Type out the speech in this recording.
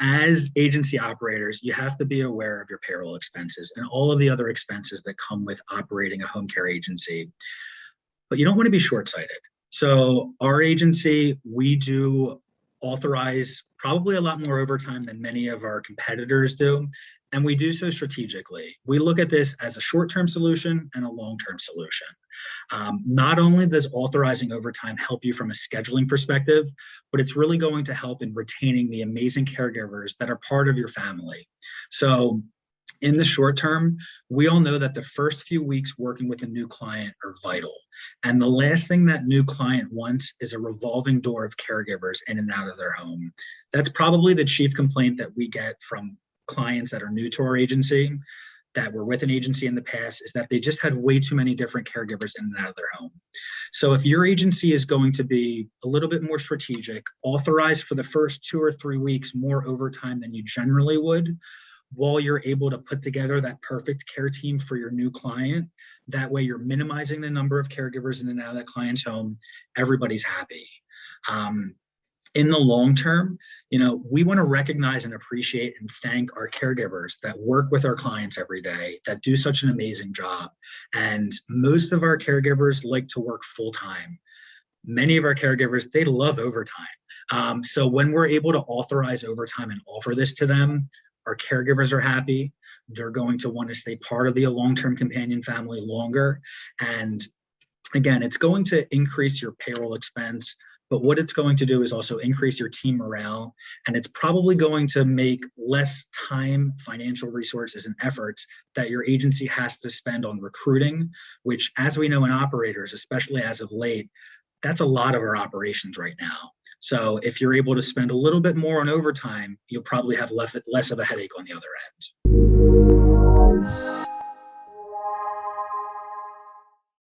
as agency operators, you have to be aware of your payroll expenses and all of the other expenses that come with operating a home care agency. But you don't want to be short-sighted. So our agency, we do authorize probably a lot more overtime than many of our competitors do. And we do so strategically. We look at this as a short-term solution and a long-term solution. Not only does authorizing overtime help you from a scheduling perspective, but it's really going to help in retaining the amazing caregivers that are part of your family. So in the short term, we all know that the first few weeks working with a new client are vital. And the last thing that new client wants is a revolving door of caregivers in and out of their home. That's probably the chief complaint that we get from clients that are new to our agency, that were with an agency in the past, is that they just had way too many different caregivers in and out of their home. So if your agency is going to be a little bit more strategic, authorize for the first 2 or 3 weeks more overtime than you generally would, while you're able to put together that perfect care team for your new client. That way you're minimizing the number of caregivers in and out of that client's home. Everybody's happy. In the long term, we want to recognize and appreciate and thank our caregivers that work with our clients every day, that do such an amazing job. And most of our caregivers like to work full time. Many of our caregivers, they love overtime. So when we're able to authorize overtime and offer this to them, our caregivers are happy. They're going to want to stay part of the long-term companion family longer. And again, it's going to increase your payroll expense, but what it's going to do is also increase your team morale. And it's probably going to make less time, financial resources, and efforts that your agency has to spend on recruiting, which, as we know in operators, especially as of late, that's a lot of our operations right now. So if you're able to spend a little bit more on overtime, you'll probably have less of a headache on the other end.